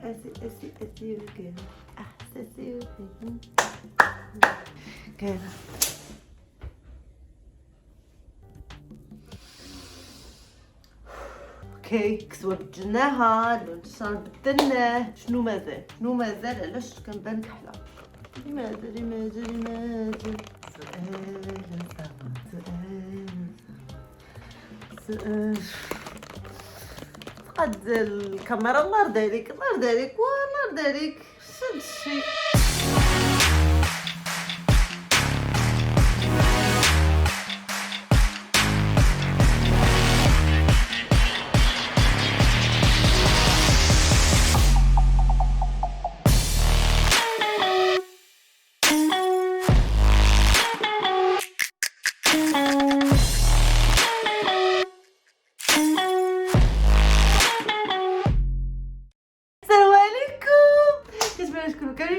اسي وكان احساسي كان اوكي كسوه بدلناها، اللونشان بدلناه. شنو مازال علاش كنبان كحله؟ لماذا سؤال فقد الكاميرا. الله يرضي عليك والله يرضي عليك. شد الشيء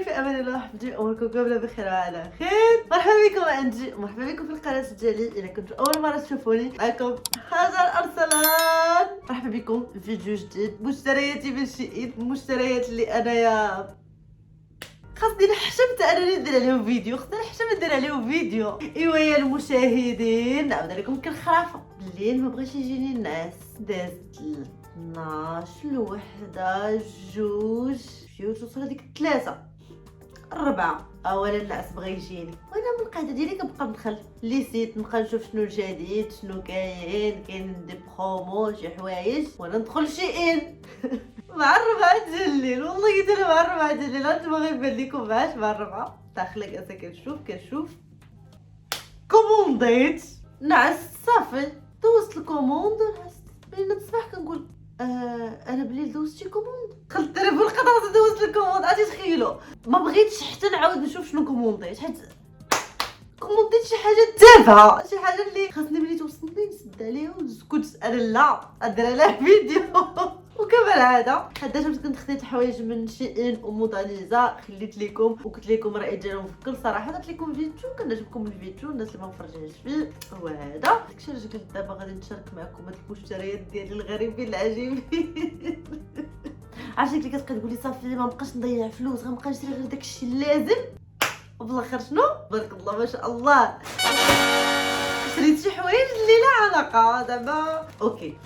في امان الله وحفظي اموركم كامله بخير وعلى خير. مرحبا بكم عندي، مرحبا بكم في القناه ديالي. الا كنتوا اول مره تشوفوني معكم هاجر ارسلان. مرحبا بكم في فيديو جديد. مشترياتي من شيئين، مشتريات اللي انايا خاصني نحشم انني ندير عليهم فيديو، ندير عليهم فيديو. ايوا يا المشاهدين، نعاود عليكم كالخرافه بالليل ما بغاش يجيني النعاس. دازت 12 الوحده جوج توصل هذيك 3 4 اولا النعاس بغا يجيني، وانا من القاعده ديالي كنبقى ندخل لي سيت نبقى نشوف شنو الجديد، شنو كاين دي برومو شي حوايج، وانا ندخل شيئين مع 4 ديال الليل. والله قلت انا مع 4 ديال الليل انتما غيبان لكم معاش مع 4 داخله جالسه كنشوف كومونديت نعس صافي. دوزت الكوموند نعست بين الصباح كنقول انا بالليل دوزت شي كوموند، دخلت التليفون لقيت دوزت الكوموند. عرفتي تخيلوا ما بغيتش حتى نعاود نشوف شنو كومونديت، حيت كومونديت شي حاجه تافهه، شي حاجه اللي خاصني ملي توصلني نسد عليها ونسكت. انا لا ندير عليها فيديو وكما العاده حداش كنت خديت الحوايج من شيئين وموداليزا خليت لكم وقلت لكم الراي ديالهم في كل صراحه. درت لكم فيديو كنعجبكم الفيديو، الناس اللي ما مفرجينش فيه هو هذا. داكشي علاش قلت دابا غادي نشارك معكم هاد المشتريات ديالي الغريبين العجيبين. عرفتي اللي كتبقى تقولي صافي ما بقاش نضيع فلوس، غنبقى نشري غير داكشي اللازم، وبالاخر شنو بارك الله ما شاء الله شريت شي حوايج اللي لا علاقه دابا. اوكي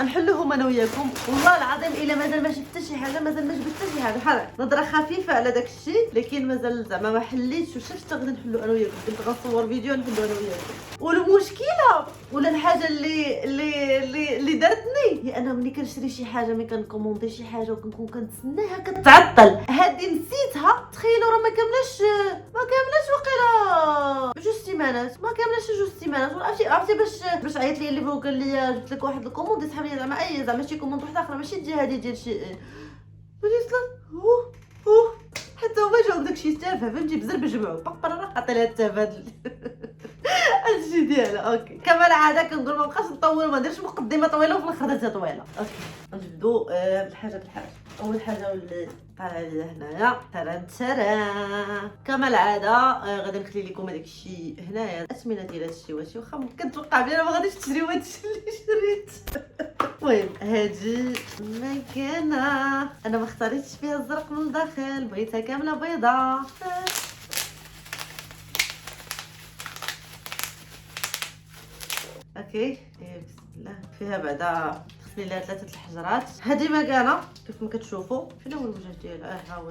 نحلوهم انا وياكم. والله العظيم الا مازال ما شفت شي حاجه، مازال ما جبت شي حاجه، بحال نظره خفيفه على داك الشيء، لكن مازال زعما ما حليتش وشفت غادي نحلو انا وياكم. كنت غنصور فيديو نحلو انا وياكم. والمشكله ولا الحاجه اللي دارتني هي انا ملي كنشري شي حاجه، ملي كنكوموندي شي حاجه وكنكون كنتسناها كتعطل. هذه نسيتها. تخيلوا راه ما كاملاش وقيلا 2 سيمانات، ما كاملاش 2 سيمانات. عرفتي باش عيط لي اللي قال لي جبت لك واحد الكوموند سحب لي زعما شي كوموند واحده اخرى ماشي الجهه هذه ديال شي بديت حتى هما جاو داكشي تافه فهمتي بزرب جمعوا بقرا عطي لها التافه هادشي ديالها. اوكي كما العاده كنقول ما بقاش نطول، ما نديرش مقدمه طويله وفي الاخر درتها طويله. اوكي نبداو بالحاجه. اول حاجه اللي طالعه لي هنايا ترى كما العاده غادي نخلي لكم هذاك الشيء هنايا الاثمنه ديال هذا الشيء. واخا كنتوقع بلي انا ما غاديش تشريو هذا الشيء اللي شريت. المهم هادي مكانه انا ما اختاريتش فيها الزرق من الداخل، بغيتها كامله بيضاء. اوكي بسم الله. فيها بعدا خصني لها 3 الحجرات. هذه مكانه كيف ما كتشوفوا. فين هو الوجه ديالها؟ ها هو.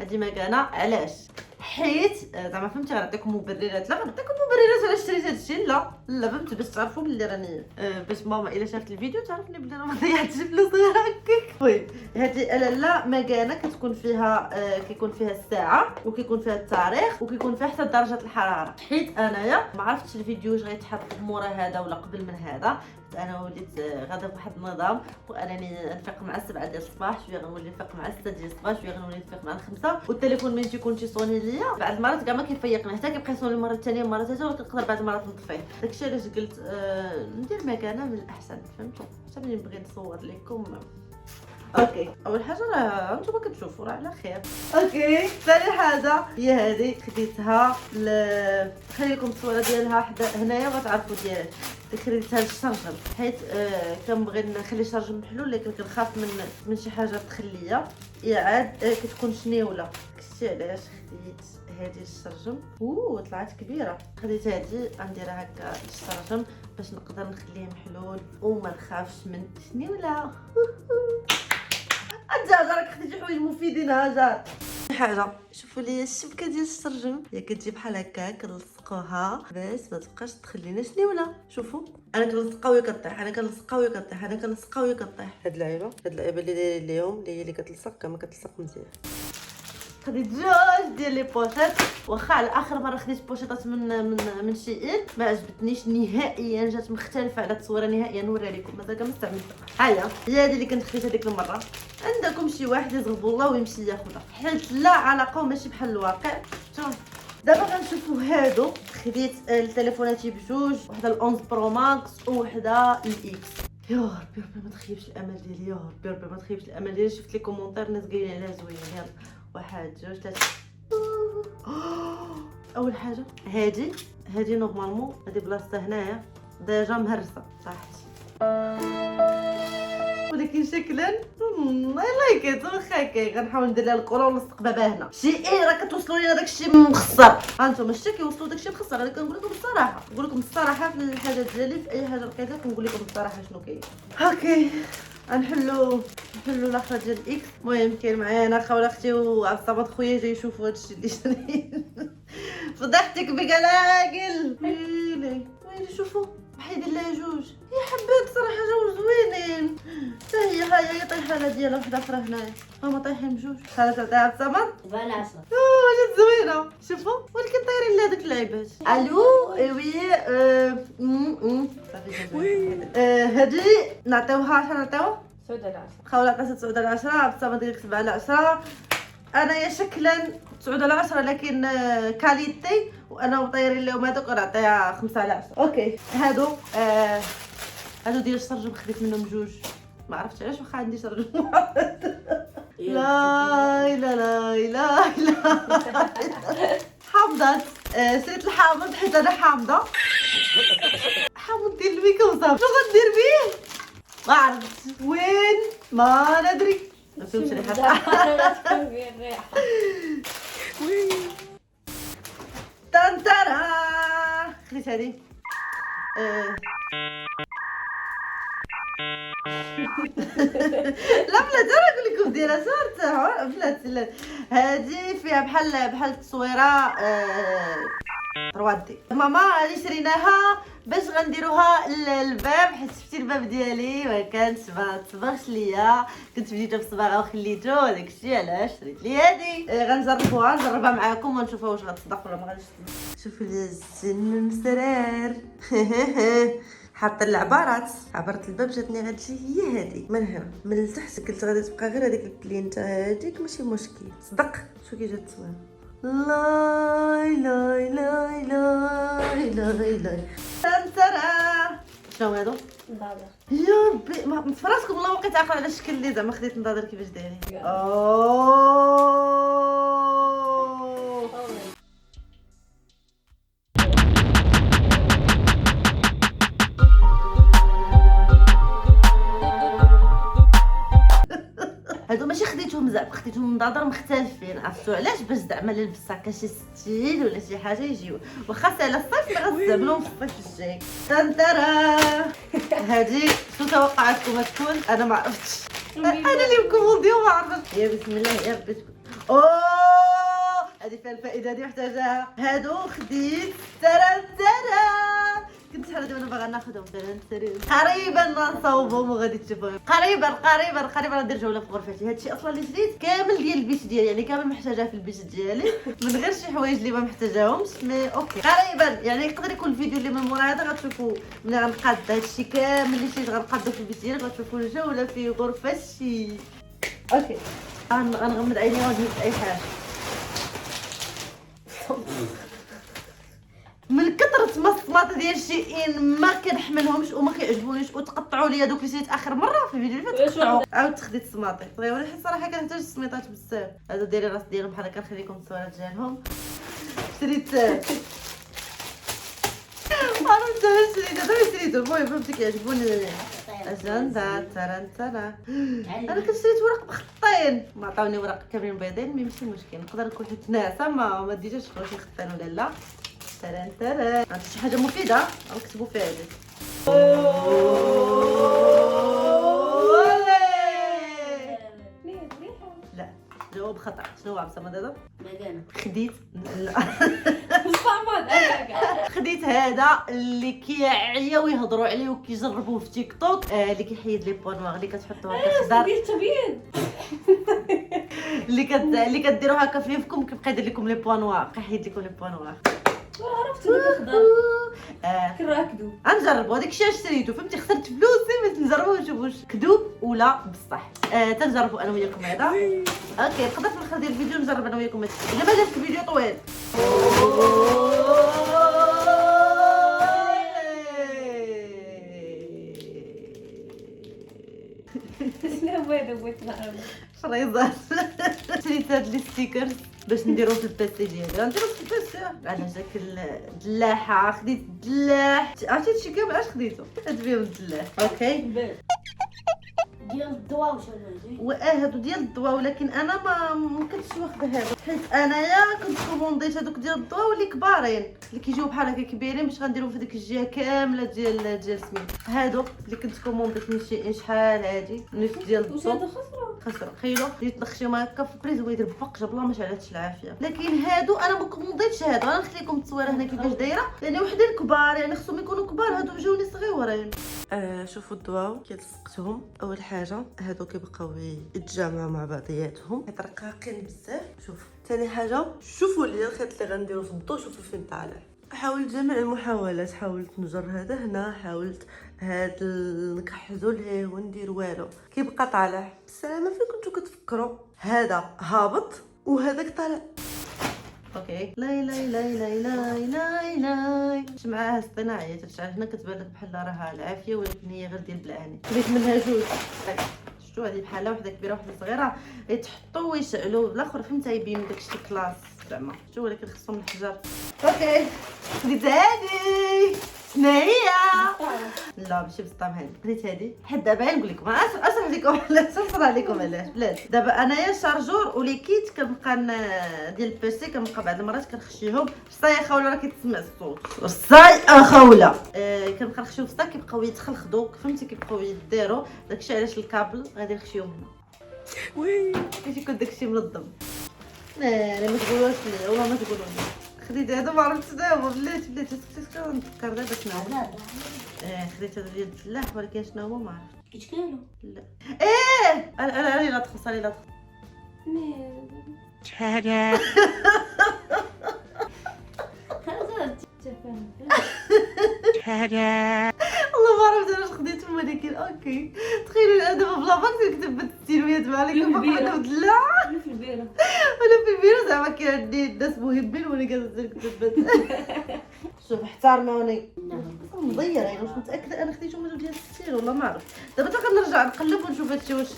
هذه مكانه علاش؟ حيت زعما فهمتي غنعطيكم مبررات. لا غنعطيكم مبررات علاش شريت هذا الشيء. لا فهمت باش تعرفوا بلي راني باش ماما الا شافت الفيديو تعرفني بلي انا ما ضيعتش فلوس غير هكاك. المهم هذه لا مكانه كتكون فيها كيكون فيها الساعه وكيكون فيها التاريخ وكيكون فيها حتى درجه الحراره. حيت انايا ما عرفتش الفيديو واش غيتحط مورا هذا ولا قبل من هذا. انا وليت غادا بواحد النظام، وانني نفيق مع 7 ديال الصباح، شويه غنولي نفيق مع 6 ديال الصباح، شويه غنولي نفيق مع 5. والتليفون ملي تيكون تيصوني ليا بعض المرات كاع ما كيفيقني، حتى كيبقى يصوني المره الثانيه المره الثالثه وكنقدر بعض المرات نطفيه. داكشي علاش قلت ندير مكانه من الاحسن. فهمتوا حتى ملي نبغي نصور لكم. اوكي اول حاجه راه نتوما كتشوفوا راه على خير. اوكي ثاني حاجه هي هذه خديتها خليكم الصوره ديالها حدا هنايا وغتعرفوا ديالها. خديتها للشرجم حيت كنبغي نخلي الشرجم محلول، لكن كنخاف من شي حاجه تخليه عاد كتكون شنيوله. كشتي علاش خديت هذه الشرجم طلعت كبيره. خديت هذه غنديرها هكا للشرجم باش نقدر نخليه محلول وما نخافش من شنيوله. هاجر راك خديتي حوايج مفيدين. هاجر حاجه شوفوا لي الشبكه ديال الشرجم هي كتجي بحال هكا كنلصقوها باش ما تبقاش تخلينا شنيوله. شوفوا انا كنلصقها وهي كطيح، انا كنلصقها وهي كطيح، انا كنلصقها وهي كطيح. هاد اللعيبه اللي دايرين ليهم اللي هي اللي كتلصق كما كتلصق مزيان. خديت جوج ديال لي بوشيط، واخا على اخر مره خديت بوشيطات من شيئين ما عجبتنيش نهائيا، جات مختلفه على التصويره نهائيا. نوريها لكم مازال كنستعملها. هي هذه اللي كنت خديتها ديك المره. عندكم شي واحد يزغب الله ويمشي ياخذها حيت لا علاقه وماشي بحال الواقع. دابا غنشوفوا هادو. خديت التليفونات بجوج، وحده ال11 برو ماكس وحده الاكس. يا ربي ما تخيبش الامل ديالي، يا ربي ما تخيبش الامل ديالي. شفت لي كومونتير ناس قايلين عليها زوينه. يلا واحد جوج ثلاثه. اول حاجه هذه نورمالمون هذه بلاصتها هنايا ديجا مهرسه صراحتي، ولكن شكلا اي لايك ات. واخا كاين غنحاول ندير لها الكره ونلصق بابها هنا. راه كتوصلوا لينا داكشي مخسر. هانتوما شتي كيوصلوا داكشي مخسر. انا كنقول لكم الصراحه، نقول لكم الصراحه في الحاجات ديالي، في اي حاجه لقيتها كنقول لكم الصراحه شنو كاين. اوكي غنحلوا الاخر ديال الاكس. المهم كاين معايا انا خوله اختي وعصابات خويا جاي يشوفوا هادشي اللي شريت. فضحتك بقلاقل. ويلي شوفوا حيدين لها جوج. يا حبيت صراحه جوج زوينين. حتى هي طايحه لها ديالها وحده اخرى هنايا. هما طايحين بجوج. هذا تعطيها الثمن بلاصه. جات زوينه. شوفوا ولكن طايرين لها دوك اللعيبات. الو وي هادي نعطيوها. شحال نعطيوها؟ سودة العشرة. خوله عطاتها 9 على 10. بالثمن ديالك 7 على 10. انايا شكلا 9 على 10 لكن كاليتي وانا مطيرين لهم هذوك نعطيها 5 على 10. اوكي هادو ديال الشرجم خديت منهم جوج. ما عرفتش علاش واخا عندي شرجم واحد. لا لا لا لا لا حامضات. شريت الحامض حيت انا حامضه. حامض ديال الميك اب صافي. شنو غندير به؟ ما عرفتش وين، ما ندري. ما فهمتش ريحه. تنترا خديت هذه. لا بلاتي راه نقول لكم ديرها صورتها بلاتي. هذه فيها بحال التصويره 3D. ماما هذه شريناها باش غنديروها للباب، حيت شفتي الباب ديالي ما كانش ما تصبغش ليا. كنت بديتو بالصباغه وخليتو داكشي علاش شريت لي هذه. غنجربوها نجربها معاكم ونشوفوا واش غتصدق ولا ما غاديش. شوفوا لي الزن مسرار. حاطه العبارات. عبرت الباب جاتني هادشي هي هذه من هنا من التحت. قلت غادي تبقى غير هذيك البلينته هذيك ماشي مشكل. صدق شو كي جات زوينه. لا لا لا لا لا لا تنترا. شنو هادو؟ نضاضر. يا ربي ما في راسكم والله ما بقيت عاقله على الشكل اللي زعما خديت نضاضر كيفاش دايرين. هادو ماشي خديتهم زعما خديتهم نضاضر مختلفين. عرفتوا علاش؟ باش زعما لبس هكا شي ستيل ولا شي حاجه يجيو واخا على الصيف غنستعملوهم في الصيف الجاي. تنترا هادي شنو توقعاتكم تكون؟ انا ما عرفتش. انا اللي مكومونديو ما عرفتش. يا بسم الله يا ربي تكون. هادي فيها الفائده هادي محتاجاها. هادو خديت ترى كنت شحال دابا باغا ناخذهم قريبا نصاوبهم وغادي تشوفوهم قريبا ندير جوله في غرفتي. هادشي اصلا اللي شريت كامل ديال البيت ديالي، يعني كامل محتاجاه في البيت ديالي من غير شي حوايج اللي ما محتاجاهمش. مي اوكي قريبا يعني يقدر يكون الفيديو اللي من مورا هذا غتشوفوا ملي غنقاد هادشي كامل اللي شريت غنقادو في البيت ديالي. غتشوفوا الجوله في غرفتي. اوكي غنغمض عيني ونهز اي حاجه. من كثرة السماطه ديال شيئين ما كنحملهمش وما كيعجبونيش، وتقطعوا لي دوك اللي شريت اخر مره في الفيديو اللي فات تقطعوا. عاود خديت السماطي ولكن الصراحه كنحتاج السميطات بزاف. هذا دايرين راس ديالهم بحال هكا، نخليكم التصويرات ديالهم. شريت شريتو المهم فهمتي كيعجبوني اجندا ترنتنا. انا كنت شريت ورق بخطين، ما عطاوني ورق كاملين بيضين، ماشي مشكل نقدر نكون حيت ناعسه ما ديجاش شي خطين ولا لا. ترنتنا عرفتي شي حاجه مفيده نكتبوا فيها هذيك. لا جاوب خطا. شنو عبسه مدام؟ خديت خديت هذا اللي كيعيا ويهضروا عليه وكيجربوه في تيك توك، اللي كيحيد لي بوان نوار اللي كتحطوها كخضر ديال التبييض اللي كديروا هكا في يفكم كيبقى يدير لكم لي بوان نوار، كيحيد لكم لي بوان نوار. عرفت داك الخضر كنراكدو غنجربوا هذاك الشيء شريته فهمتي، خسرت فلوسي باش نجربوا نشوفوا واش كذوب ولا بصح. تنجربوا انا وياكم هذا. اوكي نقدر في الاخر ديال الفيديو نجرب انا وياكم هذا الشيء الا مازال الفيديو طويل. شنو هو هذا بغيت نعرف؟ فريزات شريت هاد لي ستيكرز باش نديرو في الباسي ديالي. غنديرو في الباسي على شكل دلاحه. خديت دلاح، عرفتي هادشي كامل اش خديتو؟ هاد فيهم الدلاح. اوكي ديال الضواء وشنو هادو ديال الضواء، ولكن انا ما كنتش واخده هذا حيت انايا كنت كومونديت هادوك ديال الضواء اللي كبارين اللي كيجيو بحال هكا كبيرين باش غنديرهم في ديك الجهه كامله ديال سميت. هادو اللي كنت كومونديت من شي شحال هادي نص ديال واش الضو هذا خسره خيلو جيت نخشيهم هكا في بريز ويدير بقجه بلا ما شعلاتش العافيه. لكن هادو انا ما كومونديتش هادو. انا نخليكم التصويره هنا كيفاش دايره لان وحدين كبار يعني خصهم يكونوا كبار. هادو جاوني صغيورين. شوفوا الضواو كي لصقتهم اول حاجه هادو كيبقاو يتجمعوا مع بعضياتهم حيت رقاقين بزاف. شوف ثاني حاجه شوفوا لي الخيط اللي غنديرو في الضو شوفوا فين طالع. حاولت جميع المحاولات، حاولت نجر هذا هنا، حاولت هاد نكحزو ليه وندير والو كيبقى طالع بالسلامه. فين كنتو كتفكروا هذا هابط وهذاك طالع. اوكي لاي لاي لاي لاي لاي لاي لاي شمعه اصطناعيه تشعل هنا كتبان لك بحال راها العافيه ولكن هي غير ديال بالعاني. خديت منها جوج. شفتوا هذه بحالها وحده كبيره وحده صغيره يتحطوا ويشعلوا الاخر فهمت يبين داكشي كلاس زعما شفتوا ولكن خصهم الحجر. اوكي خديت هذه شناهي؟ لا ماشي بسطام هذه. خديت هذه حيت دابا نقول لكم اشرح لكم علاش نصرح لكم علاش بلاتي. دابا انايا شارجور وليكيت كنبقى ديال البيسي كنبقى بعض المرات كنخشيهم في الصايخه ولا راه كيتسمع الصوت الصايخه ولا كنبقى نخشيهم في الصاك كيبقاو يتخلخدوا فهمتي كيبقاو يديروا داكشي علاش الكابل غادي نخشيهم هنا. وي كيفاش يكون داكشي منظم. لا ما تقولوش لي والله ما تقولوا لي. خديت هذا ما عرفتش دابا بلاتي نتفكر دابا شنو هو. خديت هذا ديال الفلاح ولكن شنو هو ما عرفت كيش كانوا لا انا لا تخص لا تخص هذا والله ما عرفت علاش خديتهم ولكن اوكي. تخيلوا دابا بلا باك نكتب بالتلويات مع لكم فقط لا في البيرة ولا في البيرو زعما كاين الناس مهمين وانا كنكتب. شوف احترموني مضيره يعني واش متاكده انا خديتهم هادو ديال 60 والله ما عرفت. دابا حتى كنرجع نقلب ونشوف هادشي واش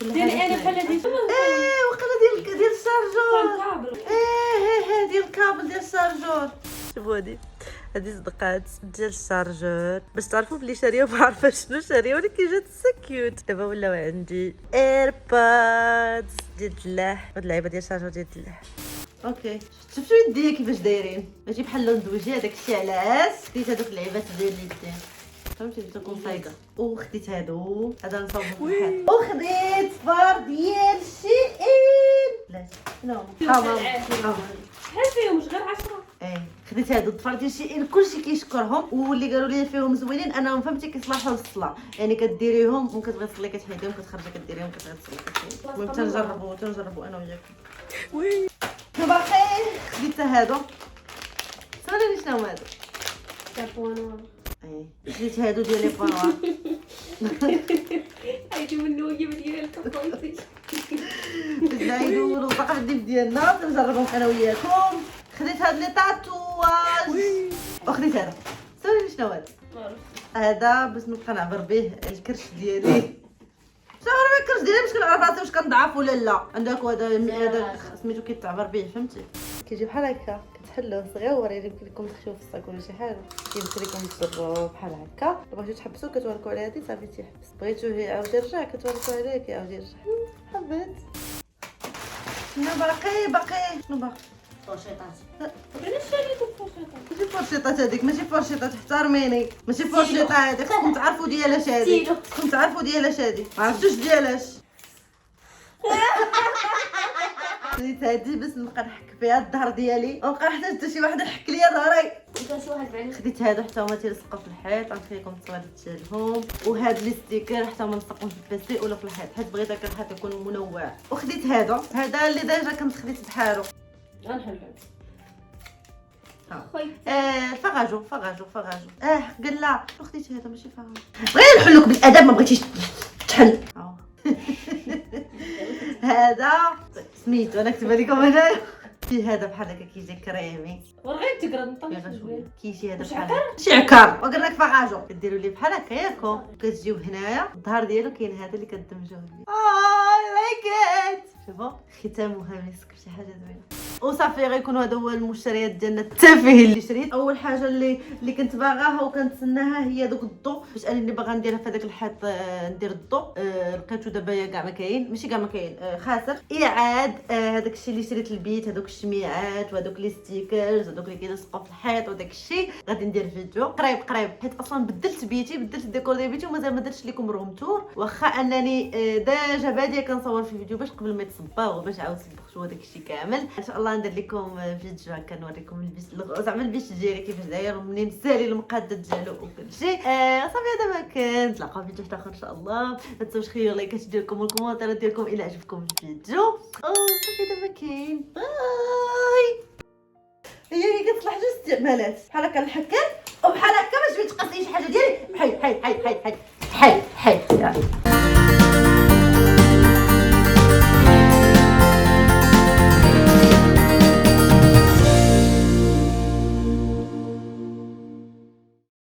ديالي انا بحال هادي وقيلا ديال الشارجور. الكابل ديال الكابل ديال الشارجور. شوفوا هادي صدقات ديال الشارجور باش تعرفوا بلي شاريه وما عارفه شنو شاريه ولكن جات سكيوت. دابا ولاو عندي ايربودز ديال الدلاح. هاد اللعيبه ديال الشارجور ديال الدلاح. اوكي شفتوا يديا كيفاش دايرين ماشي بحال لوندوجي. هذاك الشيء علاش خديت هذوك اللعيبات ديال اليدين فهمتي جبتكم صايقه. وخديت هادو هذا نصاوبو بحال. وخديت فار ديال شيئين لا شنو شحال فيهم مش غير 10. خديت هادو الضفار ديال شيئين كلشي كيشكرهم واللي قالوا لي فيهم زوينين انهم فهمتي كيصلحوا للصلاه يعني كديريهم وكتبغي تصلي كتحيديهم كتخرجي كديريهم كتبغي تصلي. المهم تنجربوا انا وياكم. وي باقي خديت هادو سولوني شنو هادو كابونو. خديت هادو ديال لي بانوار. هايدي منويه ديال الكابونتي نعيدو الوثائق ديالنا نجربهم انا وياكم. خديت هاد لي تاتواج وخديت هذا هذا باش نبقى نعبر به الكرش ديالي. شنو هو الكرش ديالي باش كنعرف راسي واش كنضعف ولا لا. عندك هذا سميتو كيتعبر به فهمتي. كيجي بحال هكا كتحلوه صغيور. يمكن لكم تخشيوه في الصاك ولا شي حاجه. يمكن لكم تجربوه بحال هكا. بغيتو تحبسوا كتوركوا على هادي صافي تيحبس. بغيتوه يعاود يرجع كتوركوا عليه كيعاود يرجع. حبيت. شنو باقي شنو باقي؟ فورشيطات. علاش شريتو فورشيطات؟ ماشي فورشيطات هذيك، ماشي فورشيطات، احترميني. ماشي فورشيطه هذيك، خصكم تعرفوا ديالاش هذيك. خصكم تعرفوا ديالاش هذيك. ما عرفتوش ديالاش. خديت هادي باش نبقى نحك فيها الظهر ديالي، وبقى نحتاج حتى شي واحد يحك ليا ظهري. انت شو هاد بعين؟ خديت هادو حتى هما تيلصقوا في الحيط، غنخليكم التصوير ديالهم. وهاد لي ستيكر حتى هما نلصقهم في البيسي ولا في الحيط، حيت بغيت هكا الحيط يكون منوع. وخديت هذا اللي ديجا كنت خديت بحالو. غنحل فغاجو قال لا خديت هذا ماشي فغاجو. بغيت نحلوك بالادب ما بغيتيش تحل. هذا سميتو انا كتب لكم هنايا. في هذا بحال هكا كيجي كريمي ورغيت تقرا نطلع كيجي هذا بحال هكا شي عكار. وقال لك فغاجو كديروا ليه بحال هكا ياكو كتجيو هنايا الظهر ديالو كاين هذا اللي كدمجوه ليه. لايك ات. شوفوا ختامها مسك شي حاجه زوينه. وصافي غيكونوا هذا هو المشتريات ديالنا التافه اللي شريت. اول حاجه اللي كنت باغاها وكنتسناها هي دوك الضو، باش انني باغا نديرها في هذاك الحيط. ندير الضو. لقيتو دابا كاع ما كاين، ماشي كاع ما كاين، خاسر. اعاد هذاك الشيء اللي شريت البيت، هذوك الشميعات وهذوك لي ستيكرز هذوك اللي كيلصقوا في الحيط وداك الشيء. غادي ندير فيديو قريب حيت اصلا بدلت بيتي، بدلت الديكور ديال بيتي ومازال ما درتش لكم روم تور. واخا انني ديجا باديه كنصور في فيديو باش قبل ما يتصبغ وباش عاود صبغتو هذاك الشيء كامل. ان شاء الله ندير لكم فيديو هكا نوريكم البيت، زعما البيت ديالي كيفاش داير ومنين سالي المقادات ديالو وكل شيء. صافي هذا ما كان. نتلاقاو في فيديو اخر ان شاء الله. ما تنساوش تخليو لايكات ديالكم والكومونتيرات ديالكم الى عجبكم الفيديو. صافي هذا ما كاين. باي. هي كتصلح جوج استعمالات بحال هكا الحكام وبحال هكا باش تقصي شي حاجه ديالي. حي